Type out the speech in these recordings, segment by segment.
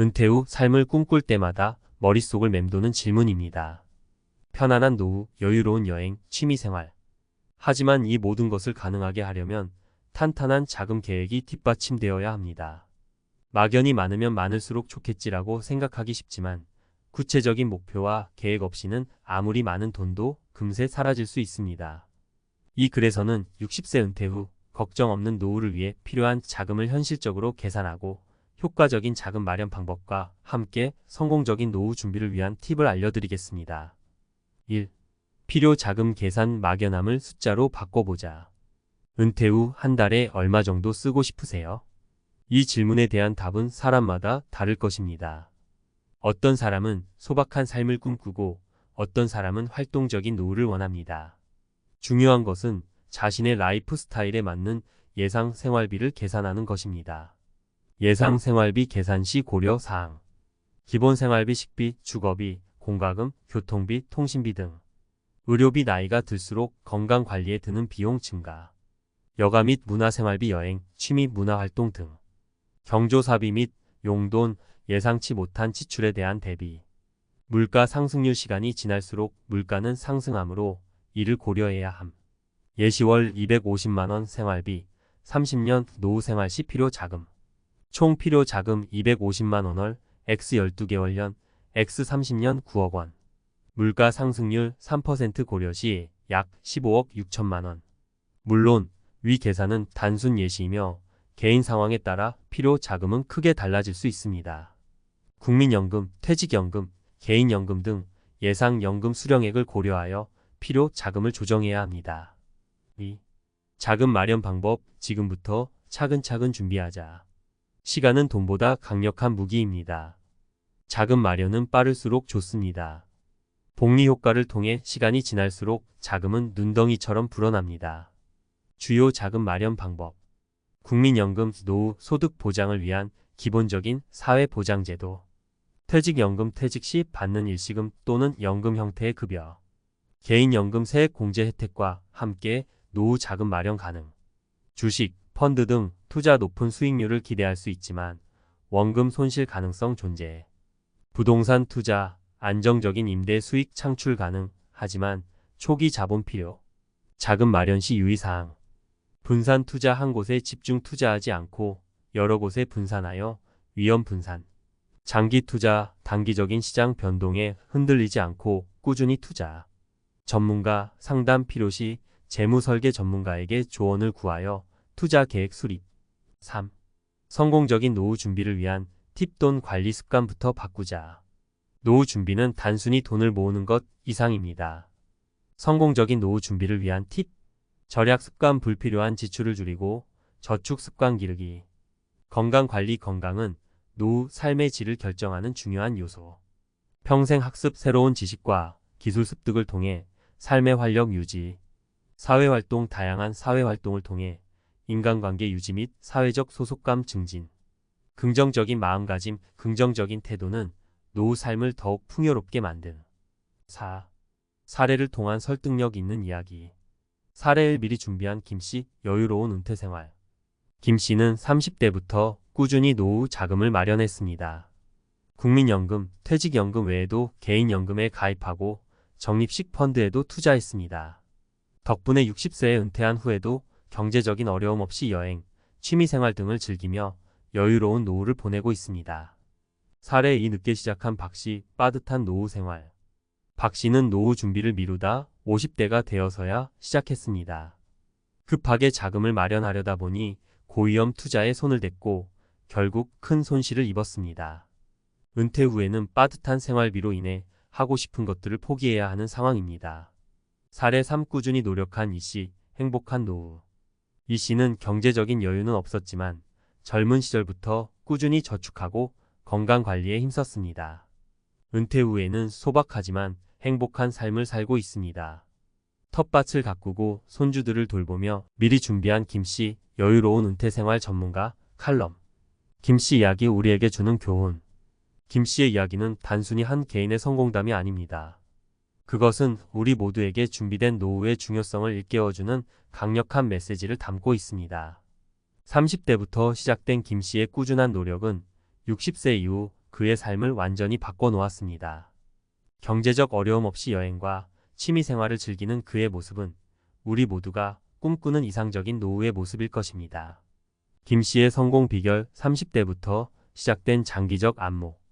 은퇴 후 삶을 꿈꿀 때마다 머릿속을 맴도는 질문입니다. 편안한 노후, 여유로운 여행, 취미생활. 하지만 이 모든 것을 가능하게 하려면 탄탄한 자금 계획이 뒷받침되어야 합니다. 막연히 많으면 많을수록 좋겠지라고 생각하기 쉽지만 구체적인 목표와 계획 없이는 아무리 많은 돈도 금세 사라질 수 있습니다. 이 글에서는 60세 은퇴 후 걱정 없는 노후를 위해 필요한 자금을 현실적으로 계산하고 효과적인 자금 마련 방법과 함께 성공적인 노후 준비를 위한 팁을 알려드리겠습니다. 1. 필요 자금 계산 막연함을 숫자로 바꿔보자. 은퇴 후 한 달에 얼마 정도 쓰고 싶으세요? 이 질문에 대한 답은 사람마다 다를 것입니다. 어떤 사람은 소박한 삶을 꿈꾸고 어떤 사람은 활동적인 노후를 원합니다. 중요한 것은 자신의 라이프 스타일에 맞는 예상 생활비를 계산하는 것입니다. 예상 생활비 계산 시 고려 사항. 기본 생활비, 식비, 주거비, 공과금, 교통비, 통신비 등. 의료비, 나이가 들수록 건강관리에 드는 비용 증가. 여가 및 문화생활비, 여행, 취미, 문화활동 등. 경조사비 및 용돈, 예상치 못한 지출에 대한 대비. 물가 상승률, 시간이 지날수록 물가는 상승하므로 이를 고려해야 함. 예시월 250만원 생활비, 30년 노후 생활 시 필요 자금. 총 필요 자금 250만원월, X 12개월년, X 30년 9억원. 물가 상승률 3% 고려 시 약 15억 6천만원. 물론 위 계산은 단순 예시이며 개인 상황에 따라 필요 자금은 크게 달라질 수 있습니다. 국민연금, 퇴직연금, 개인연금 등 예상연금 수령액을 고려하여 필요 자금을 조정해야 합니다. 2. 자금 마련 방법. 지금부터 차근차근 준비하자. 시간은 돈보다 강력한 무기입니다. 자금 마련은 빠를수록 좋습니다. 복리 효과를 통해 시간이 지날수록 자금은 눈덩이처럼 불어납니다. 주요 자금 마련 방법. 국민연금, 노후 소득 보장을 위한 기본적인 사회보장제도. 퇴직연금, 퇴직 시 받는 일시금 또는 연금 형태의 급여. 개인연금, 세액공제 혜택과 함께 노후 자금 마련 가능. 주식, 펀드 등 투자 높은 수익률을 기대할 수 있지만 원금 손실 가능성 존재. 부동산 투자, 안정적인 임대 수익 창출 가능. 하지만 초기 자본 필요. 자금 마련 시 유의사항. 분산 투자, 한 곳에 집중 투자하지 않고 여러 곳에 분산하여 위험 분산. 장기 투자, 단기적인 시장 변동에 흔들리지 않고 꾸준히 투자. 전문가 상담 필요 시 재무 설계 전문가에게 조언을 구하여 투자 계획 수립. 3. 성공적인 노후 준비를 위한 팁. 돈 관리 습관부터 바꾸자. 노후 준비는 단순히 돈을 모으는 것 이상입니다. 성공적인 노후 준비를 위한 팁. 절약 습관, 불필요한 지출을 줄이고 저축 습관 기르기. 건강관리. 건강은 노후 삶의 질을 결정하는 중요한 요소. 평생 학습, 새로운 지식과 기술 습득을 통해 삶의 활력 유지. 사회활동, 다양한 사회활동을 통해 인간관계 유지 및 사회적 소속감 증진. 긍정적인 마음가짐, 긍정적인 태도는 노후 삶을 더욱 풍요롭게 만든. 4. 사례를 통한 설득력 있는 이야기. 사례를 미리 준비한 김씨, 여유로운 은퇴생활. 김씨는 30대부터 꾸준히 노후 자금을 마련했습니다. 국민연금, 퇴직연금 외에도 개인연금에 가입하고 적립식 펀드에도 투자했습니다. 덕분에 60세에 은퇴한 후에도 경제적인 어려움 없이 여행, 취미생활 등을 즐기며 여유로운 노후를 보내고 있습니다. 사례 2. 늦게 시작한 박씨, 빠듯한 노후 생활. 박씨는 노후 준비를 미루다 50대가 되어서야 시작했습니다. 급하게 자금을 마련하려다 보니 고위험 투자에 손을 댔고 결국 큰 손실을 입었습니다. 은퇴 후에는 빠듯한 생활비로 인해 하고 싶은 것들을 포기해야 하는 상황입니다. 사례 3. 꾸준히 노력한 이씨, 행복한 노후. 이씨는 경제적인 여유는 없었지만 젊은 시절부터 꾸준히 저축하고 건강관리에 힘썼습니다. 은퇴 후에는 소박하지만 행복한 삶을 살고 있습니다. 텃밭을 가꾸고 손주들을 돌보며 미리 준비한 김씨, 여유로운 은퇴생활 전문가. 칼럼. 김씨 이야기, 우리에게 주는 교훈. 김씨의 이야기는 단순히 한 개인의 성공담이 아닙니다. 그것은 우리 모두에게 준비된 노후의 중요성을 일깨워주는 강력한 메시지를 담고 있습니다. 30대부터 시작된 김씨의 꾸준한 노력은 60세 이후 그의 삶을 완전히 바꿔놓았습니다. 경제적 어려움 없이 여행과 취미 생활을 즐기는 그의 모습은 우리 모두가 꿈꾸는 이상적인 노후의 모습일 것입니다. 김 씨의 성공 비결 30대부터 시작된 장기적 안목.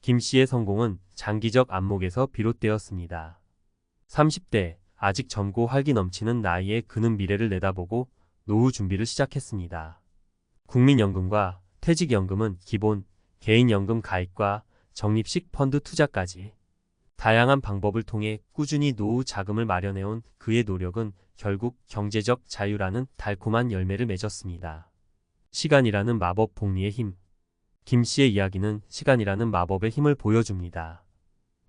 김 씨의 성공은 장기적 안목에서 비롯되었습니다. 30대, 아직 젊고 활기 넘치는 나이에 그는 미래를 내다보고 노후 준비를 시작했습니다. 국민연금과 퇴직연금은 기본, 개인연금 가입과 적립식 펀드 투자까지 다양한 방법을 통해 꾸준히 노후 자금을 마련해온 그의 노력은 결국 경제적 자유라는 달콤한 열매를 맺었습니다. 시간이라는 마법 복리의 힘. 김 씨의 이야기는 시간이라는 마법의 힘을 보여줍니다.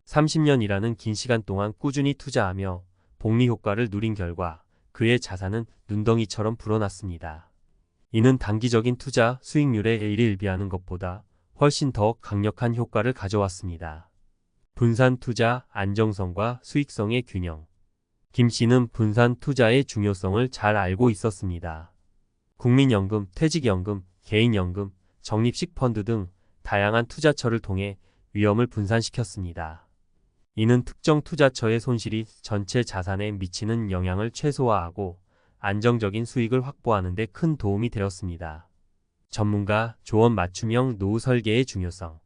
30년이라는 긴 시간 동안 꾸준히 투자하며 복리 효과를 누린 결과 그의 자산은 눈덩이처럼 불어났습니다. 이는 단기적인 투자 수익률에 일희일비하는 것보다 훨씬 더 강력한 효과를 가져왔습니다. 분산 투자, 안정성과 수익성의 균형. 김 씨는 분산 투자의 중요성을 잘 알고 있었습니다. 국민연금, 퇴직연금, 개인연금, 적립식 펀드 등 다양한 투자처를 통해 위험을 분산시켰습니다. 이는 특정 투자처의 손실이 전체 자산에 미치는 영향을 최소화하고 안정적인 수익을 확보하는 데 큰 도움이 되었습니다. 전문가 조언 맞춤형 노후 설계의 중요성.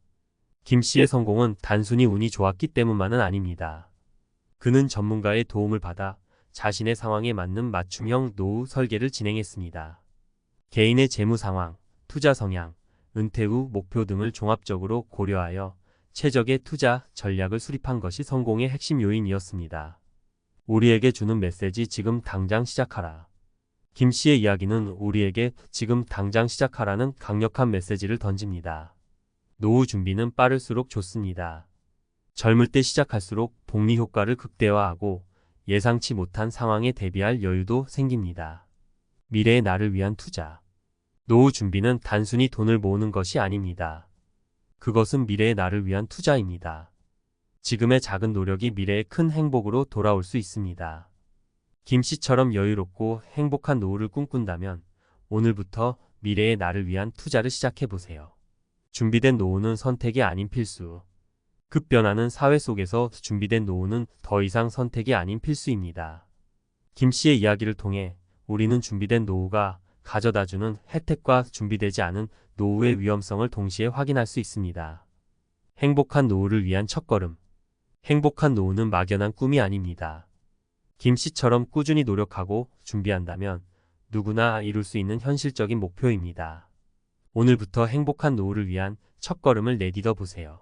김 씨의 성공은 단순히 운이 좋았기 때문만은 아닙니다. 그는 전문가의 도움을 받아 자신의 상황에 맞는 맞춤형 노후 설계를 진행했습니다. 개인의 재무 상황, 투자 성향, 은퇴 후 목표 등을 종합적으로 고려하여 최적의 투자 전략을 수립한 것이 성공의 핵심 요인이었습니다. 우리에게 주는 메시지 지금 당장 시작하라. 김 씨의 이야기는 우리에게 지금 당장 시작하라는 강력한 메시지를 던집니다. 노후 준비는 빠를수록 좋습니다. 젊을 때 시작할수록 복리 효과를 극대화하고 예상치 못한 상황에 대비할 여유도 생깁니다. 미래의 나를 위한 투자. 노후 준비는 단순히 돈을 모으는 것이 아닙니다. 그것은 미래의 나를 위한 투자입니다. 지금의 작은 노력이 미래의 큰 행복으로 돌아올 수 있습니다. 김 씨처럼 여유롭고 행복한 노후를 꿈꾼다면 오늘부터 미래의 나를 위한 투자를 시작해보세요. 준비된 노후는 선택이 아닌 필수. 급변하는 사회 속에서 준비된 노후는 더 이상 선택이 아닌 필수입니다. 김 씨의 이야기를 통해 우리는 준비된 노후가 가져다주는 혜택과 준비되지 않은 노후의 위험성을 동시에 확인할 수 있습니다. 행복한 노후를 위한 첫걸음. 행복한 노후는 막연한 꿈이 아닙니다. 김 씨처럼 꾸준히 노력하고 준비한다면 누구나 이룰 수 있는 현실적인 목표입니다. 오늘부터 행복한 노후를 위한 첫걸음을 내딛어 보세요.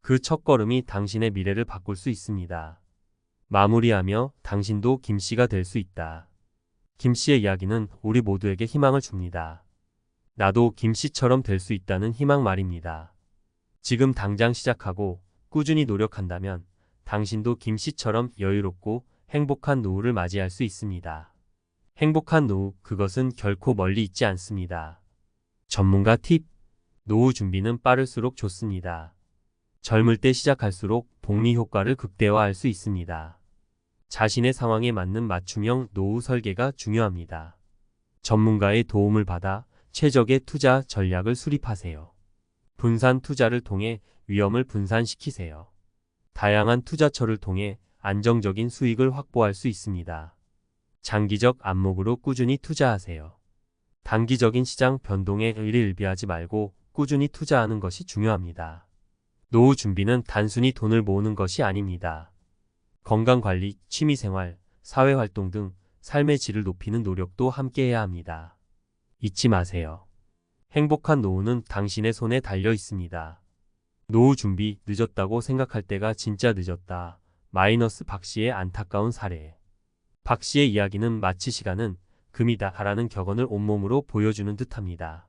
그 첫걸음이 당신의 미래를 바꿀 수 있습니다. 마무리하며 당신도 김 씨가 될 수 있다. 김 씨의 이야기는 우리 모두에게 희망을 줍니다. 나도 김 씨처럼 될 수 있다는 희망 말입니다. 지금 당장 시작하고 꾸준히 노력한다면 당신도 김 씨처럼 여유롭고 행복한 노후를 맞이할 수 있습니다. 행복한 노후, 그것은 결코 멀리 있지 않습니다. 전문가 팁. 노후 준비는 빠를수록 좋습니다. 젊을 때 시작할수록 복리 효과를 극대화할 수 있습니다. 자신의 상황에 맞는 맞춤형 노후 설계가 중요합니다. 전문가의 도움을 받아 최적의 투자 전략을 수립하세요. 분산 투자를 통해 위험을 분산시키세요. 다양한 투자처를 통해 안정적인 수익을 확보할 수 있습니다. 장기적 안목으로 꾸준히 투자하세요. 단기적인 시장 변동에 일희일비하지 말고 꾸준히 투자하는 것이 중요합니다. 노후 준비는 단순히 돈을 모으는 것이 아닙니다. 건강관리, 취미생활, 사회활동 등 삶의 질을 높이는 노력도 함께해야 합니다. 잊지 마세요. 행복한 노후는 당신의 손에 달려 있습니다. 노후 준비 늦었다고 생각할 때가 진짜 늦었다. 마이너스 박 씨의 안타까운 사례. 박 씨의 이야기는 마치 시간은 금이다 라는 격언을 온몸으로 보여주는 듯합니다.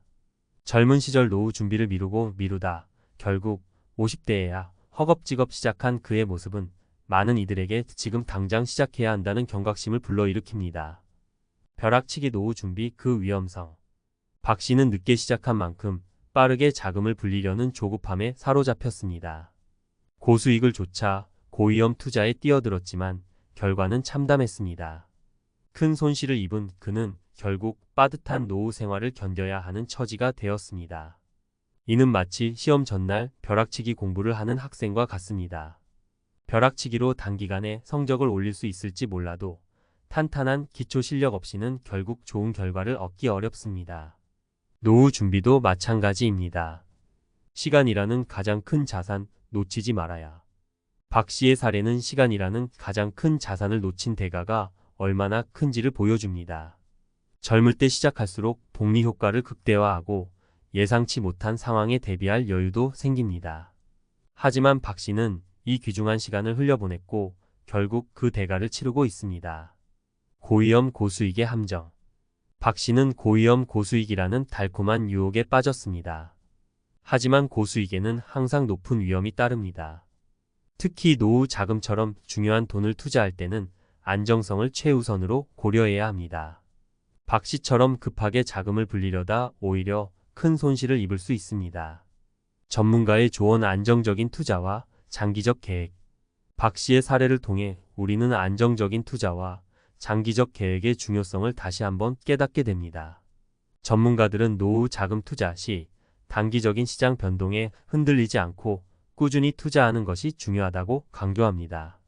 젊은 시절 노후 준비를 미루다 결국 50대에야 허겁지겁 시작한 그의 모습은 많은 이들에게 지금 당장 시작해야 한다는 경각심을 불러일으킵니다. 벼락치기 노후 준비 그 위험성. 박 씨는 늦게 시작한 만큼 빠르게 자금을 불리려는 조급함에 사로잡혔습니다. 고수익을 쫒아 고위험 투자에 뛰어들었지만 결과는 참담했습니다. 큰 손실을 입은 그는 결국 빠듯한 노후 생활을 견뎌야 하는 처지가 되었습니다. 이는 마치 시험 전날 벼락치기 공부를 하는 학생과 같습니다. 벼락치기로 단기간에 성적을 올릴 수 있을지 몰라도 탄탄한 기초 실력 없이는 결국 좋은 결과를 얻기 어렵습니다. 노후 준비도 마찬가지입니다. 시간이라는 가장 큰 자산 놓치지 말아야. 박 씨의 사례는 시간이라는 가장 큰 자산을 놓친 대가가 얼마나 큰지를 보여줍니다. 젊을 때 시작할수록 복리 효과를 극대화하고 예상치 못한 상황에 대비할 여유도 생깁니다. 하지만 박 씨는 이 귀중한 시간을 흘려보냈고 결국 그 대가를 치르고 있습니다. 고위험 고수익의 함정. 박 씨는 고위험 고수익이라는 달콤한 유혹에 빠졌습니다. 하지만 고수익에는 항상 높은 위험이 따릅니다. 특히 노후 자금처럼 중요한 돈을 투자할 때는 안정성을 최우선으로 고려해야 합니다. 박 씨처럼 급하게 자금을 불리려다 오히려 큰 손실을 입을 수 있습니다. 전문가의 조언 안정적인 투자와 장기적 계획. 박 씨의 사례를 통해 우리는 안정적인 투자와 장기적 계획의 중요성을 다시 한번 깨닫게 됩니다. 전문가들은 노후 자금 투자 시 단기적인 시장 변동에 흔들리지 않고 꾸준히 투자하는 것이 중요하다고 강조합니다.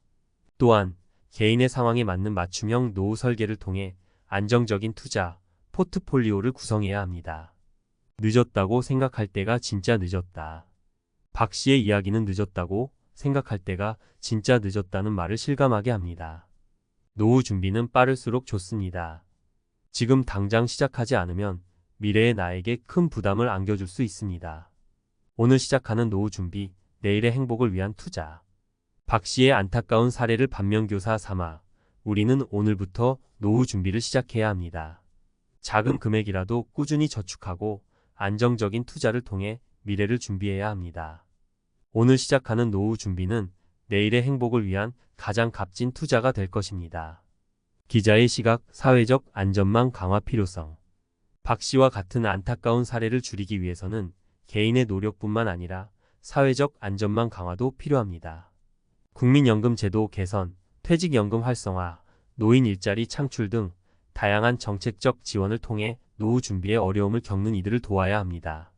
또한 개인의 상황에 맞는 맞춤형 노후 설계를 통해 안정적인 투자, 포트폴리오를 구성해야 합니다. 늦었다고 생각할 때가 진짜 늦었다. 박 씨의 이야기는 늦었다고 생각할 때가 진짜 늦었다는 말을 실감하게 합니다. 노후 준비는 빠를수록 좋습니다. 지금 당장 시작하지 않으면 미래의 나에게 큰 부담을 안겨줄 수 있습니다. 오늘 시작하는 노후 준비, 내일의 행복을 위한 투자. 박 씨의 안타까운 사례를 반면교사 삼아 우리는 오늘부터 노후 준비를 시작해야 합니다. 작은 금액이라도 꾸준히 저축하고 안정적인 투자를 통해 미래를 준비해야 합니다. 오늘 시작하는 노후 준비는 내일의 행복을 위한 가장 값진 투자가 될 것입니다. 기자의 시각, 사회적 안전망 강화 필요성. 박 씨와 같은 안타까운 사례를 줄이기 위해서는 개인의 노력뿐만 아니라 사회적 안전망 강화도 필요합니다. 국민연금 제도 개선, 퇴직연금 활성화, 노인 일자리 창출 등 다양한 정책적 지원을 통해 노후 준비에 어려움을 겪는 이들을 도와야 합니다.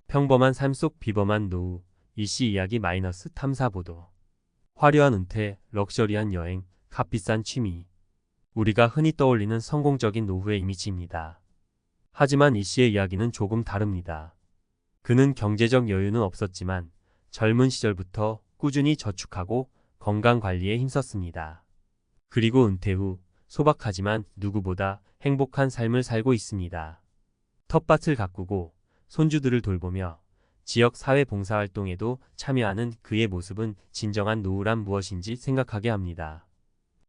평범한 삶 속 비범한 노후, 이씨 이야기 - 탐사보도. 화려한 은퇴, 럭셔리한 여행, 값비싼 취미. 우리가 흔히 떠올리는 성공적인 노후의 이미지입니다. 하지만 이씨의 이야기는 조금 다릅니다. 그는 경제적 여유는 없었지만 젊은 시절부터 꾸준히 저축하고 건강관리에 힘썼습니다. 그리고 은퇴 후 소박하지만 누구보다 행복한 삶을 살고 있습니다. 텃밭을 가꾸고 손주들을 돌보며 지역 사회 봉사활동에도 참여하는 그의 모습은 진정한 노후란 무엇인지 생각하게 합니다.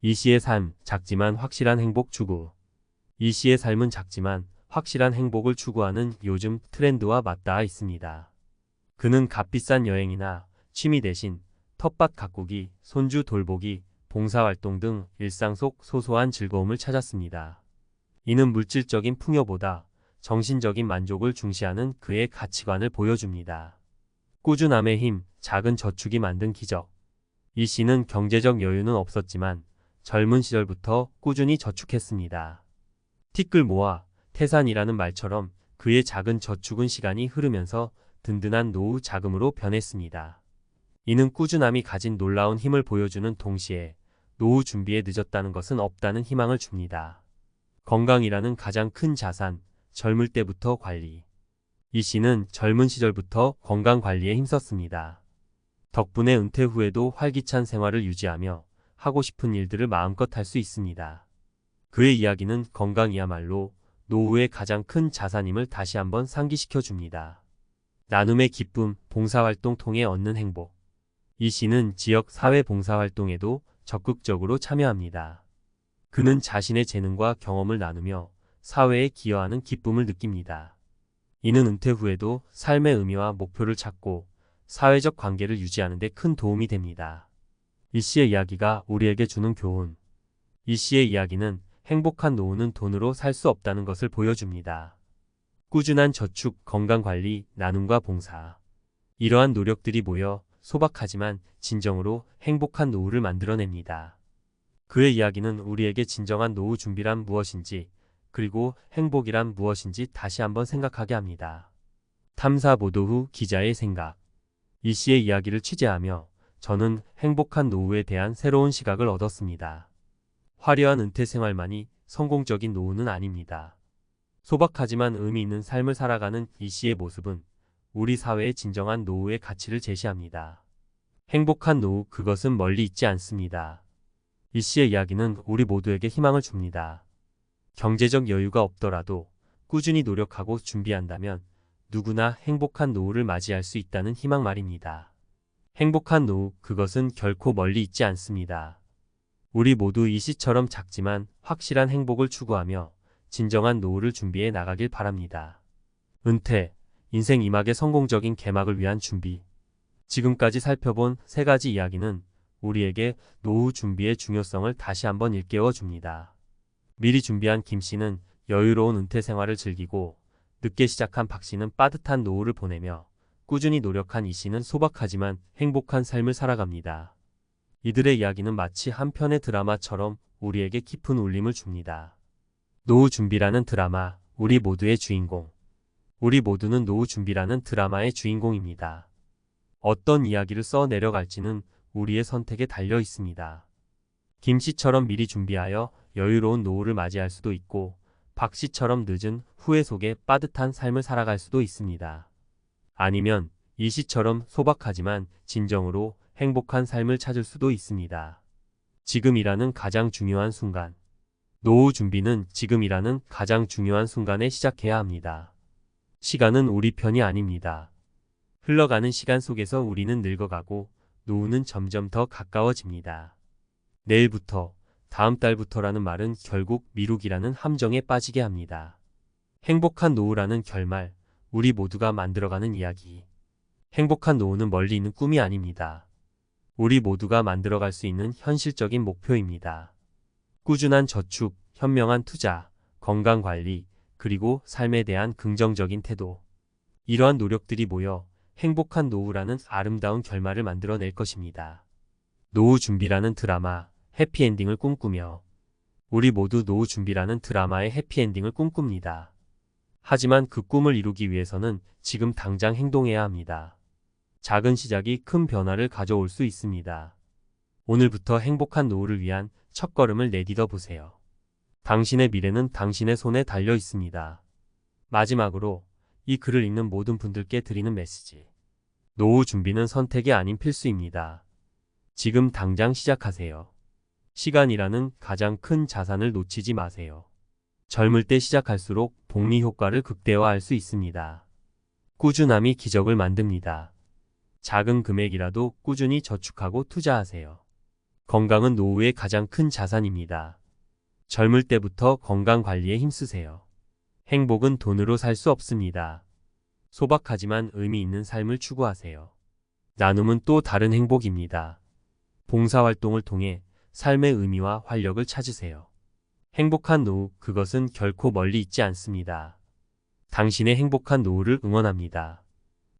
이씨의 삶, 작지만 확실한 행복 추구. 이씨의 삶은 작지만 확실한 행복을 추구하는 요즘 트렌드와 맞닿아 있습니다. 그는 값비싼 여행이나 취미 대신 텃밭 가꾸기, 손주 돌보기, 봉사활동 등 일상 속 소소한 즐거움을 찾았습니다. 이는 물질적인 풍요보다 정신적인 만족을 중시하는 그의 가치관을 보여줍니다. 꾸준함의 힘, 작은 저축이 만든 기적. 이 씨는 경제적 여유는 없었지만 젊은 시절부터 꾸준히 저축했습니다. 티끌 모아 태산이라는 말처럼 그의 작은 저축은 시간이 흐르면서 든든한 노후 자금으로 변했습니다. 이는 꾸준함이 가진 놀라운 힘을 보여주는 동시에 노후 준비에 늦었다는 것은 없다는 희망을 줍니다. 건강이라는 가장 큰 자산, 젊을 때부터 관리. 이 씨는 젊은 시절부터 건강 관리에 힘썼습니다. 덕분에 은퇴 후에도 활기찬 생활을 유지하며 하고 싶은 일들을 마음껏 할 수 있습니다. 그의 이야기는 건강이야말로 노후의 가장 큰 자산임을 다시 한번 상기시켜 줍니다. 나눔의 기쁨, 봉사활동 통해 얻는 행복. 이 씨는 지역 사회 봉사활동에도 적극적으로 참여합니다. 그는 자신의 재능과 경험을 나누며 사회에 기여하는 기쁨을 느낍니다. 이는 은퇴 후에도 삶의 의미와 목표를 찾고 사회적 관계를 유지하는 데 큰 도움이 됩니다. 이 씨의 이야기가 우리에게 주는 교훈. 이 씨의 이야기는 행복한 노후는 돈으로 살 수 없다는 것을 보여줍니다. 꾸준한 저축, 건강관리, 나눔과 봉사. 이러한 노력들이 모여 소박하지만 진정으로 행복한 노후를 만들어냅니다. 그의 이야기는 우리에게 진정한 노후 준비란 무엇인지, 그리고 행복이란 무엇인지 다시 한번 생각하게 합니다. 탐사 보도 후 기자의 생각. 이 씨의 이야기를 취재하며 저는 행복한 노후에 대한 새로운 시각을 얻었습니다. 화려한 은퇴 생활만이 성공적인 노후는 아닙니다. 소박하지만 의미 있는 삶을 살아가는 이 씨의 모습은 우리 사회의 진정한 노후의 가치를 제시합니다. 행복한 노후, 그것은 멀리 있지 않습니다. 이 씨의 이야기는 우리 모두에게 희망을 줍니다. 경제적 여유가 없더라도 꾸준히 노력하고 준비한다면 누구나 행복한 노후를 맞이할 수 있다는 희망 말입니다. 행복한 노후, 그것은 결코 멀리 있지 않습니다. 우리 모두 이 씨처럼 작지만 확실한 행복을 추구하며 진정한 노후를 준비해 나가길 바랍니다. 은퇴, 인생 2막의 성공적인 개막을 위한 준비. 지금까지 살펴본 3가지 이야기는 우리에게 노후 준비의 중요성을 다시 한번 일깨워 줍니다. 미리 준비한 김 씨는 여유로운 은퇴 생활을 즐기고, 늦게 시작한 박 씨는 빠듯한 노후를 보내며, 꾸준히 노력한 이 씨는 소박하지만 행복한 삶을 살아갑니다. 이들의 이야기는 마치 한 편의 드라마처럼 우리에게 깊은 울림을 줍니다. 노후 준비라는 드라마, 우리 모두의 주인공. 우리 모두는 노후 준비라는 드라마의 주인공입니다. 어떤 이야기를 써 내려갈지는 우리의 선택에 달려 있습니다. 김 씨처럼 미리 준비하여 여유로운 노후를 맞이할 수도 있고, 박 씨처럼 늦은 후회 속에 빠듯한 삶을 살아갈 수도 있습니다. 아니면 이 씨처럼 소박하지만 진정으로 행복한 삶을 찾을 수도 있습니다. 지금이라는 가장 중요한 순간. 노후 준비는 지금이라는 가장 중요한 순간에 시작해야 합니다. 시간은 우리 편이 아닙니다. 흘러가는 시간 속에서 우리는 늙어가고 노후는 점점 더 가까워집니다. 내일부터, 다음 달부터라는 말은 결국 미루기라는 함정에 빠지게 합니다. 행복한 노후라는 결말, 우리 모두가 만들어가는 이야기. 행복한 노후는 멀리 있는 꿈이 아닙니다. 우리 모두가 만들어갈 수 있는 현실적인 목표입니다. 꾸준한 저축, 현명한 투자, 건강관리, 그리고 삶에 대한 긍정적인 태도. 이러한 노력들이 모여 행복한 노후라는 아름다운 결말을 만들어낼 것입니다. 노후 준비라는 드라마, 해피엔딩을 꿈꾸며. 우리 모두 노후 준비라는 드라마의 해피엔딩을 꿈꿉니다. 하지만 그 꿈을 이루기 위해서는 지금 당장 행동해야 합니다. 작은 시작이 큰 변화를 가져올 수 있습니다. 오늘부터 행복한 노후를 위한 첫걸음을 내딛어 보세요. 당신의 미래는 당신의 손에 달려 있습니다. 마지막으로 이 글을 읽는 모든 분들께 드리는 메시지. 노후 준비는 선택이 아닌 필수입니다. 지금 당장 시작하세요. 시간이라는 가장 큰 자산을 놓치지 마세요. 젊을 때 시작할수록 복리 효과를 극대화할 수 있습니다. 꾸준함이 기적을 만듭니다. 작은 금액이라도 꾸준히 저축하고 투자하세요. 건강은 노후의 가장 큰 자산입니다. 젊을 때부터 건강 관리에 힘쓰세요. 행복은 돈으로 살 수 없습니다. 소박하지만 의미 있는 삶을 추구하세요. 나눔은 또 다른 행복입니다. 봉사활동을 통해 삶의 의미와 활력을 찾으세요. 행복한 노후, 그것은 결코 멀리 있지 않습니다. 당신의 행복한 노후를 응원합니다.